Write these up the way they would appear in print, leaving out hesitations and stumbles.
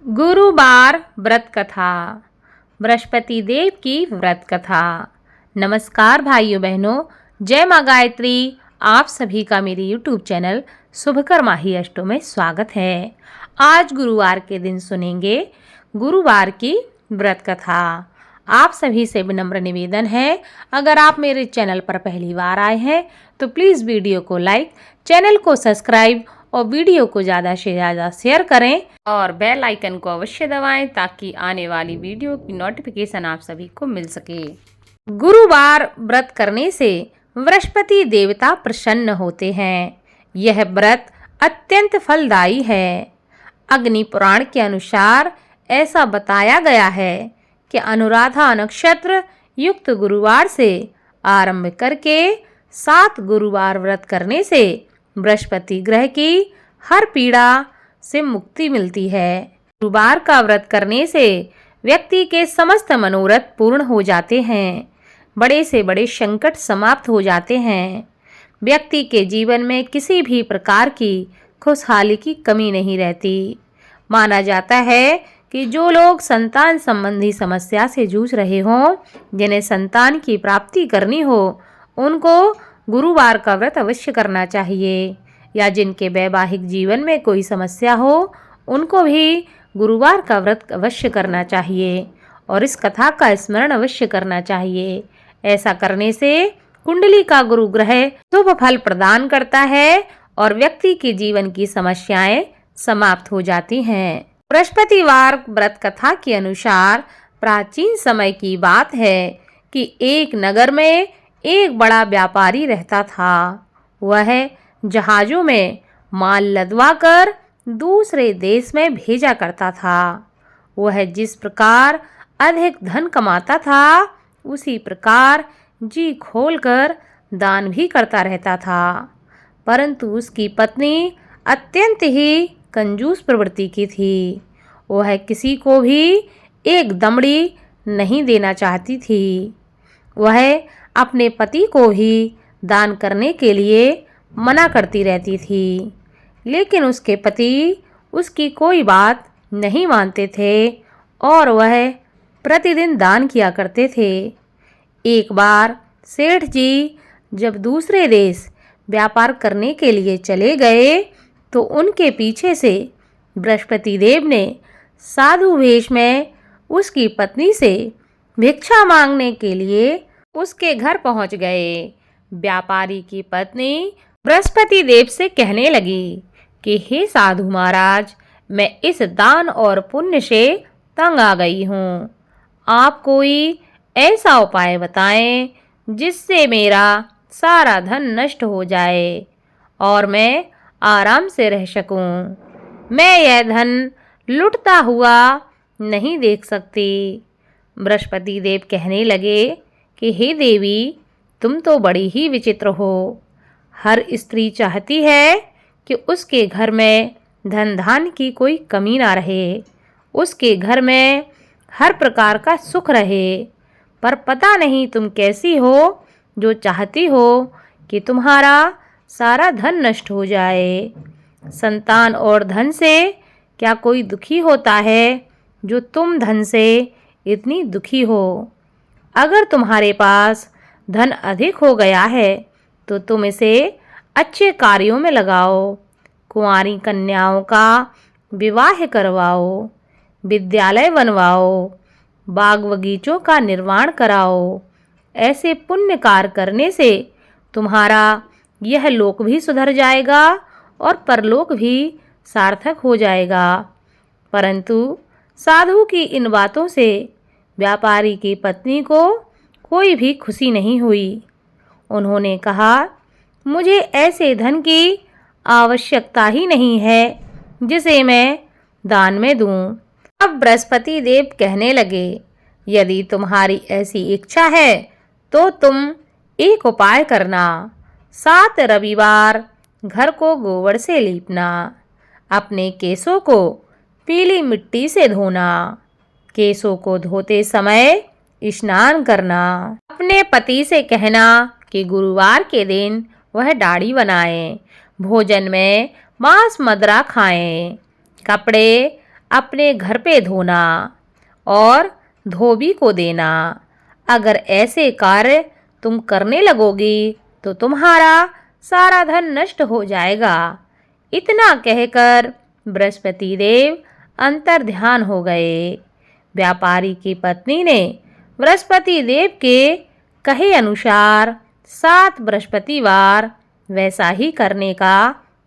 गुरुवार व्रत कथा। बृहस्पति देव की व्रत कथा। नमस्कार भाइयों बहनों, जय माँ गायत्री। आप सभी का मेरे यूट्यूब चैनल शुभकर्माही अष्टों में स्वागत है। आज गुरुवार के दिन सुनेंगे गुरुवार की व्रत कथा। आप सभी से विनम्र निवेदन है, अगर आप मेरे चैनल पर पहली बार आए हैं तो प्लीज़ वीडियो को लाइक, चैनल को सब्सक्राइब और वीडियो को ज़्यादा से ज़्यादा शेयर करें और बेल आइकन को अवश्य दबाएं ताकि आने वाली वीडियो की नोटिफिकेशन आप सभी को मिल सके। गुरुवार व्रत करने से बृहस्पति देवता प्रसन्न होते हैं। यह व्रत अत्यंत फलदायी है। अग्नि पुराण के अनुसार ऐसा बताया गया है कि अनुराधा नक्षत्र युक्त गुरुवार से आरंभ करके 7 गुरुवार व्रत करने से बृहस्पति ग्रह की हर पीड़ा से मुक्ति मिलती है। गुरुवार का व्रत करने से व्यक्ति के समस्त मनोरथ पूर्ण हो जाते हैं। बड़े से बड़े संकट समाप्त हो जाते हैं। व्यक्ति के जीवन में किसी भी प्रकार की खुशहाली की कमी नहीं रहती। माना जाता है कि जो लोग संतान संबंधी समस्या से जूझ रहे हों, जिन्हें संतान की प्राप्ति करनी हो, उनको गुरुवार का व्रत अवश्य करना चाहिए। या जिनके वैवाहिक जीवन में कोई समस्या हो, उनको भी गुरुवार का व्रत अवश्य करना चाहिए और इस कथा का स्मरण अवश्य करना चाहिए। ऐसा करने से कुंडली का गुरु ग्रह शुभ फल प्रदान करता है और व्यक्ति के जीवन की समस्याएं समाप्त हो जाती हैं। बृहस्पतिवार व्रत कथा के अनुसार प्राचीन समय की बात है कि एक नगर में एक बड़ा व्यापारी रहता था। वह जहाजों में माल लदवा कर दूसरे देश में भेजा करता था। वह जिस प्रकार अधिक धन कमाता था, उसी प्रकार जी खोलकर दान भी करता रहता था। परंतु उसकी पत्नी अत्यंत ही कंजूस प्रवृत्ति की थी। वह किसी को भी एक दमड़ी नहीं देना चाहती थी। वह अपने पति को ही दान करने के लिए मना करती रहती थी, लेकिन उसके पति उसकी कोई बात नहीं मानते थे और वह प्रतिदिन दान किया करते थे। एक बार सेठ जी जब दूसरे देश व्यापार करने के लिए चले गए तो उनके पीछे से बृहस्पति देव ने साधु वेश में उसकी पत्नी से भिक्षा मांगने के लिए उसके घर पहुंच गए। व्यापारी की पत्नी बृहस्पति देव से कहने लगी कि हे साधु महाराज, मैं इस दान और पुण्य से तंग आ गई हूँ। आप कोई ऐसा उपाय बताएं जिससे मेरा सारा धन नष्ट हो जाए और मैं आराम से रह सकूं। मैं यह धन लुटता हुआ नहीं देख सकती। बृहस्पति देव कहने लगे कि हे देवी, तुम तो बड़ी ही विचित्र हो। हर स्त्री चाहती है कि उसके घर में धन धान्य की कोई कमी ना रहे, उसके घर में हर प्रकार का सुख रहे, पर पता नहीं तुम कैसी हो जो चाहती हो कि तुम्हारा सारा धन नष्ट हो जाए। संतान और धन से क्या कोई दुखी होता है जो तुम धन से इतनी दुखी हो? अगर तुम्हारे पास धन अधिक हो गया है तो तुम इसे अच्छे कार्यों में लगाओ। कुंवारी कन्याओं का विवाह करवाओ, विद्यालय बनवाओ, बाग बगीचों का निर्माण कराओ। ऐसे पुण्य कार्य करने से तुम्हारा यह लोक भी सुधर जाएगा और परलोक भी सार्थक हो जाएगा। परंतु साधु की इन बातों से व्यापारी की पत्नी को कोई भी खुशी नहीं हुई। उन्होंने कहा, मुझे ऐसे धन की आवश्यकता ही नहीं है जिसे मैं दान में दूं। अब बृहस्पति देव कहने लगे, यदि तुम्हारी ऐसी इच्छा है तो तुम एक उपाय करना। 7 रविवार घर को गोबर से लीपना, अपने केसों को पीली मिट्टी से धोना, केसों को धोते समय स्नान करना। अपने पति से कहना कि गुरुवार के दिन वह दाढ़ी बनाएं, भोजन में मांस मदिरा खाएं, कपड़े अपने घर पे धोना और धोबी को देना। अगर ऐसे कार्य तुम करने लगोगी तो तुम्हारा सारा धन नष्ट हो जाएगा। इतना कहकर बृहस्पति देव अंतर्ध्यान हो गए। व्यापारी की पत्नी ने बृहस्पति देव के कहे अनुसार 7 बृहस्पतिवार वैसा ही करने का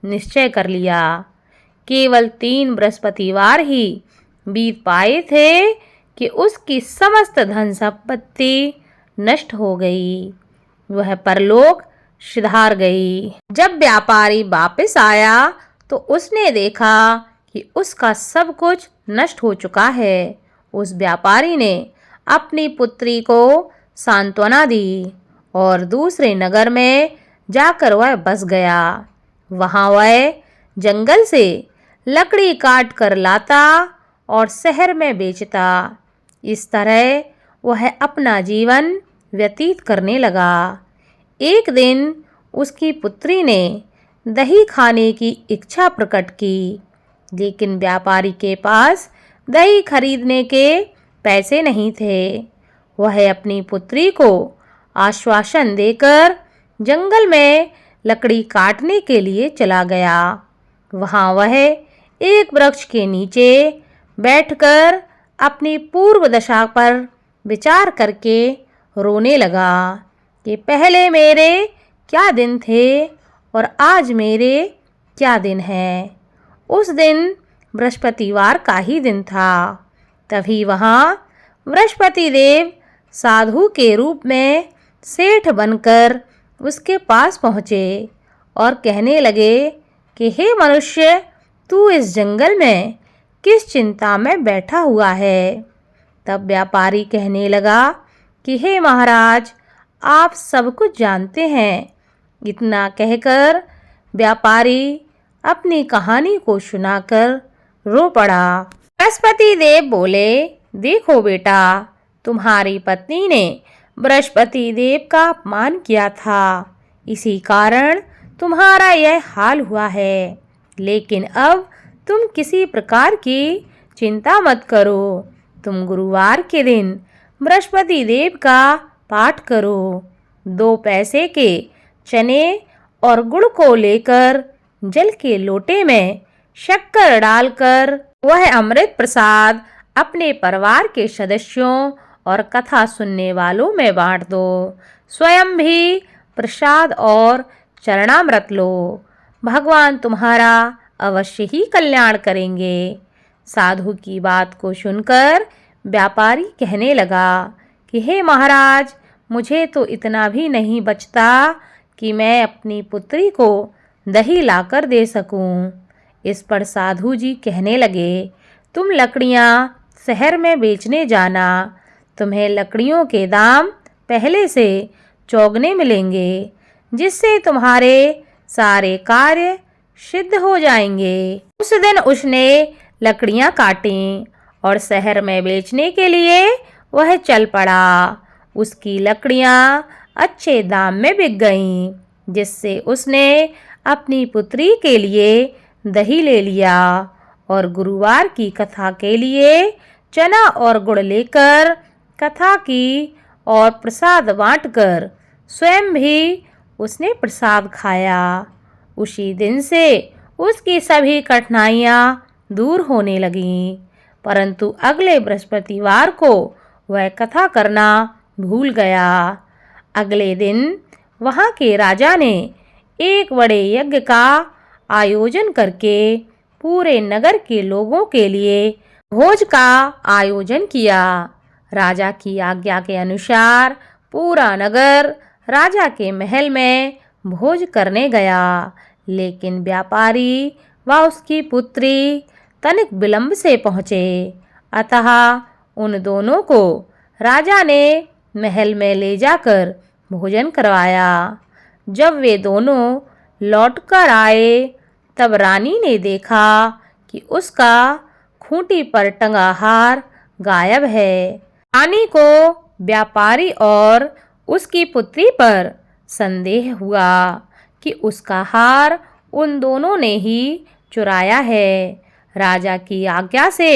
निश्चय कर लिया। केवल 3 बृहस्पतिवार ही बीत पाए थे कि उसकी समस्त धन संपत्ति नष्ट हो गई। वह परलोक सिधार गई। जब व्यापारी वापस आया तो उसने देखा कि उसका सब कुछ नष्ट हो चुका है। उस व्यापारी ने अपनी पुत्री को सांत्वना दी और दूसरे नगर में जाकर वह बस गया। वहाँ वह जंगल से लकड़ी काट कर लाता और शहर में बेचता। इस तरह वह अपना जीवन व्यतीत करने लगा। एक दिन उसकी पुत्री ने दही खाने की इच्छा प्रकट की, लेकिन व्यापारी के पास दही खरीदने के पैसे नहीं थे। वह अपनी पुत्री को आश्वासन देकर जंगल में लकड़ी काटने के लिए चला गया। वहाँ वह एक वृक्ष के नीचे बैठकर अपनी पूर्व दशा पर विचार करके रोने लगा कि पहले मेरे क्या दिन थे और आज मेरे क्या दिन हैं। उस दिन बृहस्पतिवार का ही दिन था। तभी वहाँ बृहस्पति देव साधु के रूप में सेठ बनकर उसके पास पहुँचे और कहने लगे कि हे मनुष्य, तू इस जंगल में किस चिंता में बैठा हुआ है। तब व्यापारी कहने लगा कि हे महाराज, आप सब कुछ जानते हैं। इतना कहकर व्यापारी अपनी कहानी को सुनाकर रो पड़ा। बृहस्पति देव बोले, देखो बेटा, तुम्हारी पत्नी ने बृहस्पति देव का अपमान किया था, इसी कारण तुम्हारा यह हाल हुआ है। लेकिन अब तुम किसी प्रकार की चिंता मत करो। तुम गुरुवार के दिन बृहस्पति देव का पाठ करो। 2 पैसे के चने और गुड़ को लेकर जल के लोटे में शक्कर डालकर वह अमृत प्रसाद अपने परिवार के सदस्यों और कथा सुनने वालों में बांट दो। स्वयं भी प्रसाद और चरणामृत लो। भगवान तुम्हारा अवश्य ही कल्याण करेंगे। साधु की बात को सुनकर व्यापारी कहने लगा कि हे महाराज, मुझे तो इतना भी नहीं बचता कि मैं अपनी पुत्री को दही लाकर दे सकूं। इस पर साधु जी कहने लगे, तुम लकड़ियां शहर में बेचने जाना। तुम्हें लकड़ियों के दाम पहले से चौगने मिलेंगे, जिससे तुम्हारे सारे कार्य सिद्ध हो जाएंगे। उस दिन उसने लकड़ियां काटी और शहर में बेचने के लिए वह चल पड़ा। उसकी लकड़ियां अच्छे दाम में बिक गईं, जिससे उसने अपनी पुत्री के लिए दही ले लिया और गुरुवार की कथा के लिए चना और गुड़ लेकर कथा की और प्रसाद बांटकर स्वयं भी उसने प्रसाद खाया। उसी दिन से उसकी सभी कठिनाइयाँ दूर होने लगीं, परंतु अगले बृहस्पतिवार को वह कथा करना भूल गया। अगले दिन वहाँ के राजा ने एक बड़े यज्ञ का आयोजन करके पूरे नगर के लोगों के लिए भोज का आयोजन किया। राजा की आज्ञा के अनुसार पूरा नगर राजा के महल में भोज करने गया, लेकिन व्यापारी व उसकी पुत्री तनिक विलंब से पहुँचे। अतः उन दोनों को राजा ने महल में ले जाकर भोजन करवाया। जब वे दोनों लौटकर आए तब रानी ने देखा कि उसका खूंटी पर टंगा हार गायब है। रानी को व्यापारी और उसकी पुत्री पर संदेह हुआ कि उसका हार उन दोनों ने ही चुराया है। राजा की आज्ञा से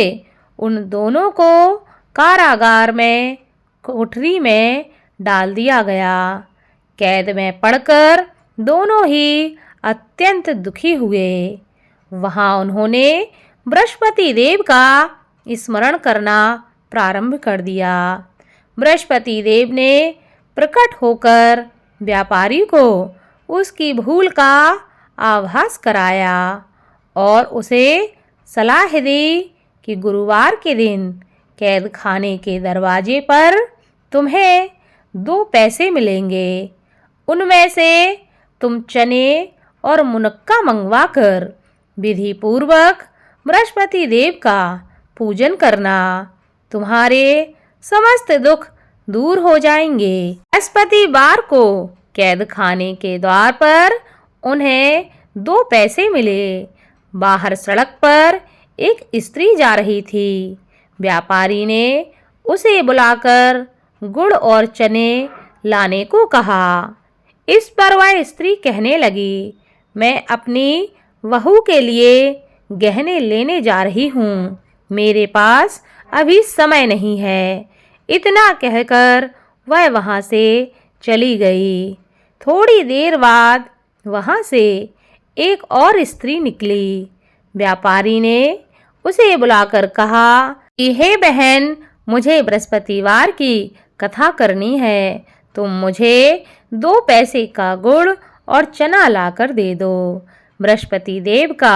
उन दोनों को कारागार में कोठरी में डाल दिया गया। कैद में पड़कर दोनों ही अत्यंत दुखी हुए। वहां उन्होंने बृहस्पति देव का स्मरण करना प्रारंभ कर दिया। बृहस्पति देव ने प्रकट होकर व्यापारी को उसकी भूल का आभास कराया और उसे सलाह दी कि गुरुवार के दिन कैद खाने के दरवाजे पर तुम्हें 2 पैसे मिलेंगे। उनमें से तुम चने और मुनक्का मंगवाकर विधि पूर्वक बृहस्पति देव का पूजन करना। तुम्हारे समस्त दुख दूर हो जाएंगे। बृहस्पतिवार को कैद खाने के द्वार पर उन्हें 2 पैसे मिले। बाहर सड़क पर एक स्त्री जा रही थी। व्यापारी ने उसे बुलाकर गुड़ और चने लाने को कहा। इस पर वह स्त्री कहने लगी, मैं अपनी बहू के लिए गहने लेने जा रही हूँ, मेरे पास अभी समय नहीं है। इतना कहकर वह वहाँ से चली गई। थोड़ी देर बाद वहाँ से एक और स्त्री निकली। व्यापारी ने उसे बुलाकर कहा कि हे बहन, मुझे बृहस्पतिवार की कथा करनी है, तुम मुझे 2 पैसे का गुड़ और चना लाकर दे दो। बृहस्पति देव का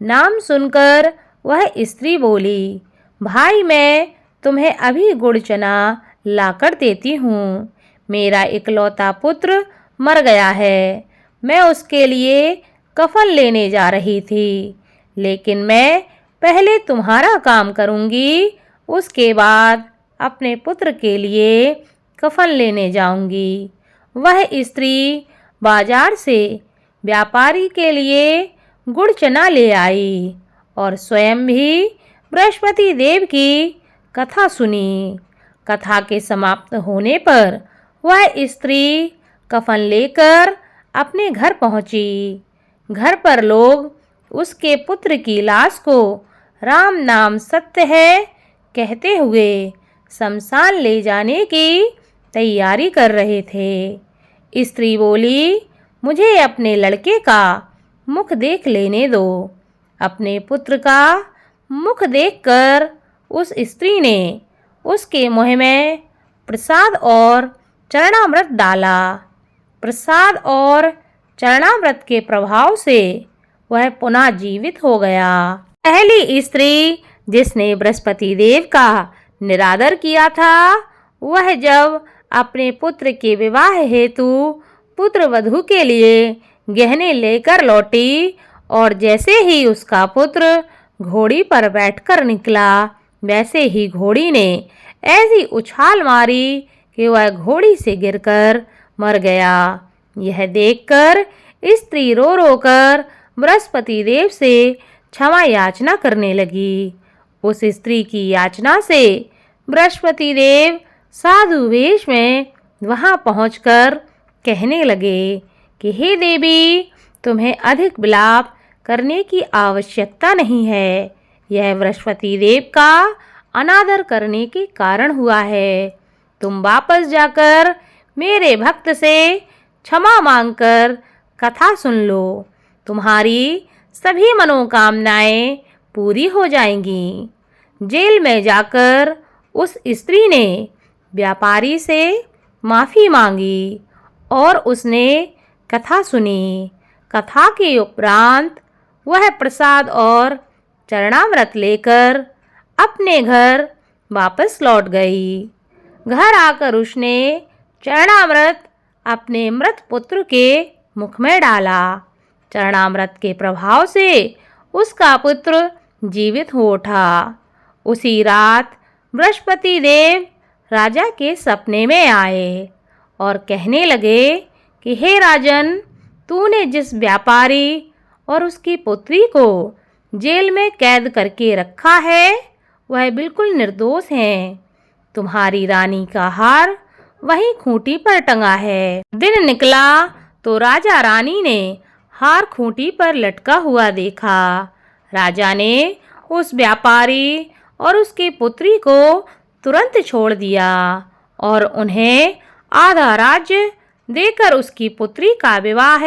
नाम सुनकर वह स्त्री बोली, भाई मैं तुम्हें अभी गुड़ चना लाकर देती हूँ। मेरा इकलौता पुत्र मर गया है, मैं उसके लिए कफन लेने जा रही थी, लेकिन मैं पहले तुम्हारा काम करूँगी, उसके बाद अपने पुत्र के लिए कफन लेने जाऊँगी। वह स्त्री बाजार से व्यापारी के लिए गुड़ चना ले आई और स्वयं भी बृहस्पति देव की कथा सुनी। कथा के समाप्त होने पर वह स्त्री कफन लेकर अपने घर पहुंची। घर पर लोग उसके पुत्र की लाश को राम नाम सत्य है कहते हुए शमशान ले जाने की तैयारी कर रहे थे। स्त्री बोली, मुझे अपने लड़के का मुख देख लेने दो। अपने पुत्र का मुख देखकर उस स्त्री ने उसके मुँह में प्रसाद और चरणामृत डाला। प्रसाद और चरणामृत के प्रभाव से वह पुनः जीवित हो गया। पहली स्त्री जिसने बृहस्पति देव का निरादर किया था, वह जब अपने पुत्र के विवाह हेतु पुत्र वधू के लिए गहने लेकर लौटी और जैसे ही उसका पुत्र घोड़ी पर बैठकर निकला, वैसे ही घोड़ी ने ऐसी उछाल मारी कि वह घोड़ी से गिरकर मर गया। यह देखकर स्त्री रो रो कर बृहस्पति देव से क्षमा याचना करने लगी। उस स्त्री की याचना से बृहस्पति देव साधु वेश में वहां पहुंचकर कहने लगे कि हे देवी, तुम्हें अधिक विलाप करने की आवश्यकता नहीं है। यह बृहस्पति देव का अनादर करने के कारण हुआ है। तुम वापस जाकर मेरे भक्त से क्षमा मांगकर कथा सुन लो। तुम्हारी सभी मनोकामनाएं पूरी हो जाएंगी। जेल में जाकर उस स्त्री ने व्यापारी से माफ़ी मांगी और उसने कथा सुनी। कथा के उपरांत वह प्रसाद और चरणामृत लेकर अपने घर वापस लौट गई। घर आकर उसने चरणामृत अपने मृत पुत्र के मुख में डाला। चरणामृत के प्रभाव से उसका पुत्र जीवित हो उठा। उसी रात बृहस्पति देव राजा के सपने में आए और कहने लगे कि हे राजन, तूने जिस व्यापारी और उसकी पुत्री को जेल में कैद करके रखा है, वह बिल्कुल निर्दोष हैं। तुम्हारी रानी का हार वहीं खूंटी पर टंगा है। दिन निकला तो राजा रानी ने हार खूंटी पर लटका हुआ देखा। राजा ने उस व्यापारी और उसकी पुत्री को तुरंत छोड़ दिया और उन्हें आधा राज्य देकर उसकी पुत्री का विवाह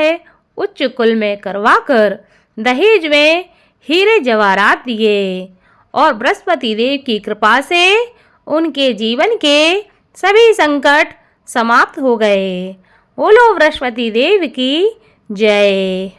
उच्च कुल में करवाकर दहेज में हीरे जवाहरात दिए और बृहस्पति देव की कृपा से उनके जीवन के सभी संकट समाप्त हो गए। बोलो बृहस्पति देव की जय।